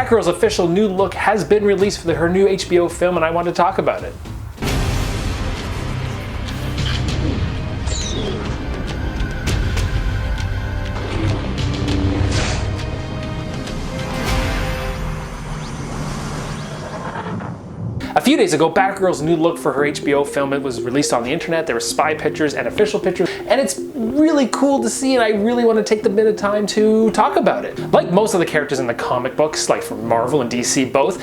Batgirl's official new look has been released for her new HBO film, and I want to talk about it. A few days ago, Batgirl's new look for her HBO film, it was released on the internet. There were spy pictures and official pictures, and it's really cool to see, and I really want to take the bit of time to talk about it. Like most of the characters in the comic books, like from Marvel and DC both,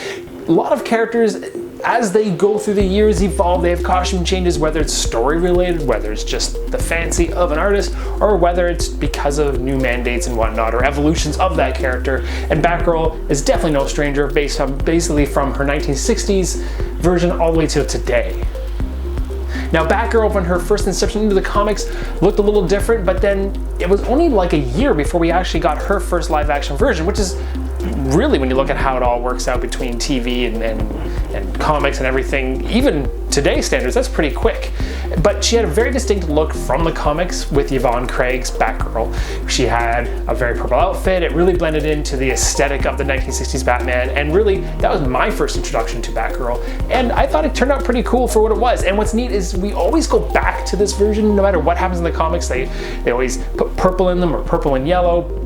a lot of characters, as they go through the years, evolve. They have costume changes, whether it's story related, whether it's just the fancy of an artist, or whether it's because of new mandates and whatnot, or evolutions of that character. And Batgirl is definitely no stranger, basically from her 1960s version all the way to today. Now, Batgirl, when her first inception into the comics, looked a little different, but then it was only like a year before we actually got her first live action version, which is really, when you look at how it all works out between TV and comics and everything, even today's standards, that's pretty quick. But she had a very distinct look from the comics with Yvonne Craig's Batgirl. She had a very purple outfit. It really blended into the aesthetic of the 1960s Batman, and really, that was my first introduction to Batgirl. And I thought it turned out pretty cool for what it was. And what's neat is we always go back to this version, no matter what happens in the comics. They always put purple in them, or purple and yellow.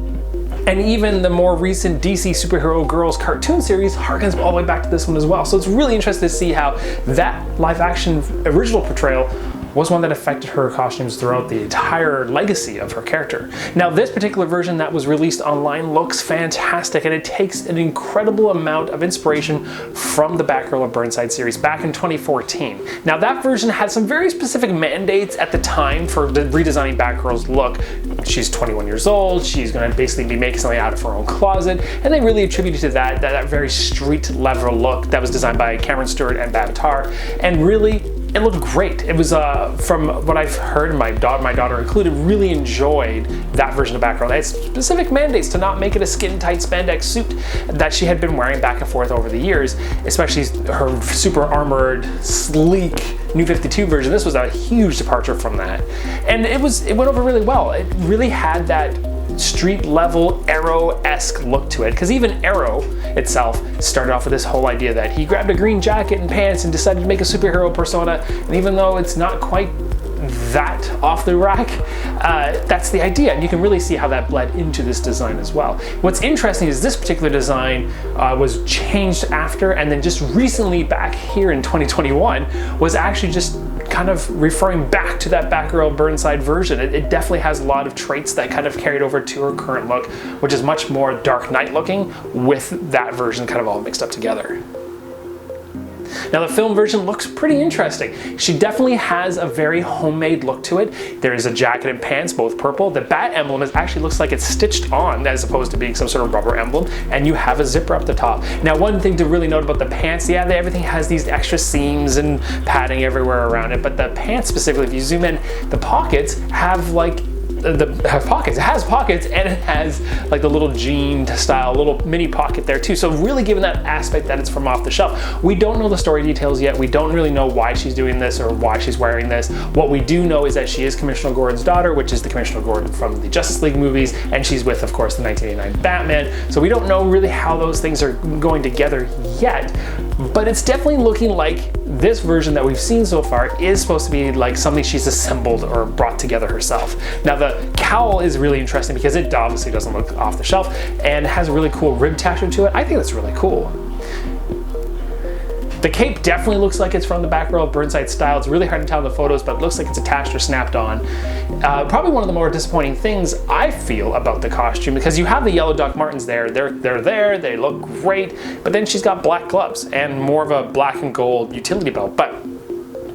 And even the more recent DC Superhero Girls cartoon series harkens all the way back to this one as well. So it's really interesting to see how that live action original portrayal was one that affected her costumes throughout the entire legacy of her character. Now, this particular version that was released online looks fantastic, and it takes an incredible amount of inspiration from the Batgirl of Burnside series back in 2014. Now, that version had some very specific mandates at the time for redesigning Batgirl's look. She's 21 years old, she's gonna basically be making something out of her own closet, and they really attributed to that very street level look that was designed by Cameron Stewart and Babatar, and really, it looked great. It was, from what I've heard, my daughter included, really enjoyed that version of Batgirl. It had specific mandates to not make it a skin-tight spandex suit that she had been wearing back and forth over the years, especially her super armored, sleek New 52 version. This was a huge departure from that. And it went over really well. It really had that street level Arrow-esque look to it, because even Arrow itself started off with this whole idea that he grabbed a green jacket and pants and decided to make a superhero persona, and even though it's not quite that off the rack, that's the idea, and you can really see how that bled into this design as well. What's interesting is this particular design was changed after, and then just recently back here in 2021 was actually just kind of referring back to that Batgirl Burnside version. It definitely has a lot of traits that kind of carried over to her current look, which is much more Dark Knight looking, with that version kind of all mixed up together. Now, the film version looks pretty interesting. She definitely has a very homemade look to it. There is a jacket and pants, both purple. The bat emblem actually looks like it's stitched on as opposed to being some sort of rubber emblem, and you have a zipper up the top. Now, one thing to really note about the pants, yeah, everything has these extra seams and padding everywhere around it, but the pants specifically, if you zoom in, the pockets have like it has pockets, and it has like the little jean style little mini pocket there too, so really giving that aspect that it's from off the shelf. We don't know the story details yet. We don't really know why she's doing this or why she's wearing this. What we do know is that she is Commissioner Gordon's daughter, which is the Commissioner Gordon from the Justice League movies, and she's with, of course, the 1989 Batman, so we don't know really how those things are going together yet, but it's definitely looking like this version that we've seen so far is supposed to be like something she's assembled or brought together herself. Now, the cowl is really interesting because it obviously doesn't look off the shelf and has a really cool rib tattoo to it. I think that's really cool. The cape definitely looks like it's from the Batgirl Burnside style. It's really hard to tell in the photos, but it looks like it's attached or snapped on. Probably one of the more disappointing things I feel about the costume, because you have the yellow Doc Martens there. They're there, they look great, but then she's got black gloves and more of a black and gold utility belt. But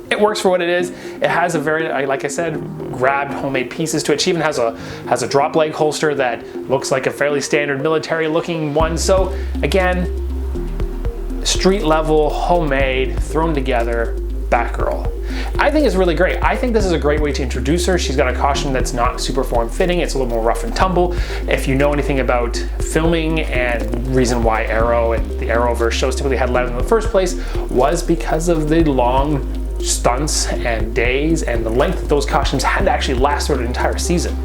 it works for what it is. It has a very, like I said, grabbed homemade pieces to it. She even has a drop leg holster that looks like a fairly standard military looking one. So again, street level, homemade, thrown together Batgirl. I think it's really great. I think this is a great way to introduce her. She's got a costume that's not super form-fitting. It's a little more rough and tumble. If you know anything about filming and reason why Arrow and the Arrowverse shows typically had lead in the first place was because of the long stunts and days and the length that those costumes had to actually last through an entire season.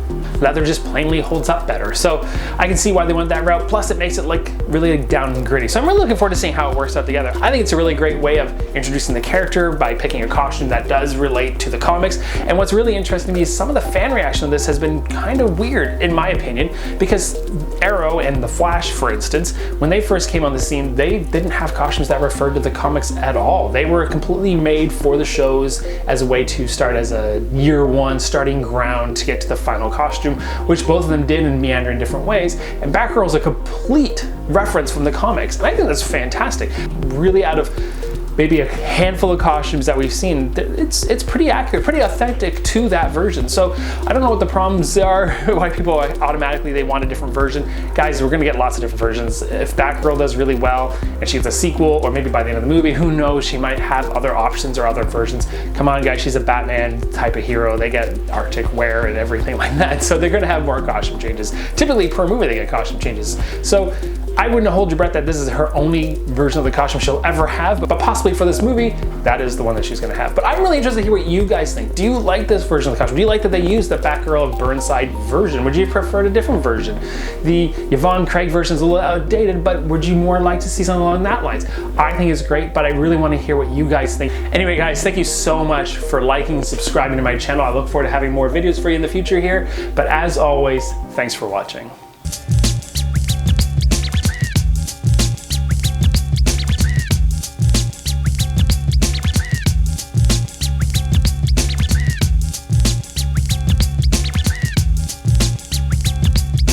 leather just plainly holds up better. So I can see why they went that route. Plus it makes it look really down and gritty. So I'm really looking forward to seeing how it works out together. I think it's a really great way of introducing the character by picking a costume that does relate to the comics. And what's really interesting to me is some of the fan reaction to this has been kind of weird, in my opinion, because Arrow and the Flash, for instance, when they first came on the scene, they didn't have costumes that referred to the comics at all. They were completely made for the shows as a way to start as a year one starting ground to get to the final costume, which both of them did and meander in different ways. And Batgirl is a complete reference from the comics, and I think that's fantastic. Really, out of maybe a handful of costumes that we've seen, it's pretty accurate, pretty authentic to that version. So I don't know what the problems are, why people automatically they want a different version. Guys, we're gonna get lots of different versions. If Batgirl does really well and she gets a sequel, or maybe by the end of the movie, who knows, she might have other options or other versions. Come on guys, she's a Batman type of hero. They get Arctic wear and everything like that. So they're gonna have more costume changes. Typically per movie they get costume changes. So I wouldn't hold your breath that this is her only version of the costume she'll ever have, but possibly for this movie, that is the one that she's gonna have. But I'm really interested to hear what you guys think. Do you like this version of the costume? Do you like that they used the Batgirl of Burnside version? Would you prefer a different version? The Yvonne Craig version is a little outdated, but would you more like to see something along that lines? I think it's great, but I really want to hear what you guys think. Anyway guys, thank you so much for liking and subscribing to my channel. I look forward to having more videos for you in the future here, but as always, thanks for watching.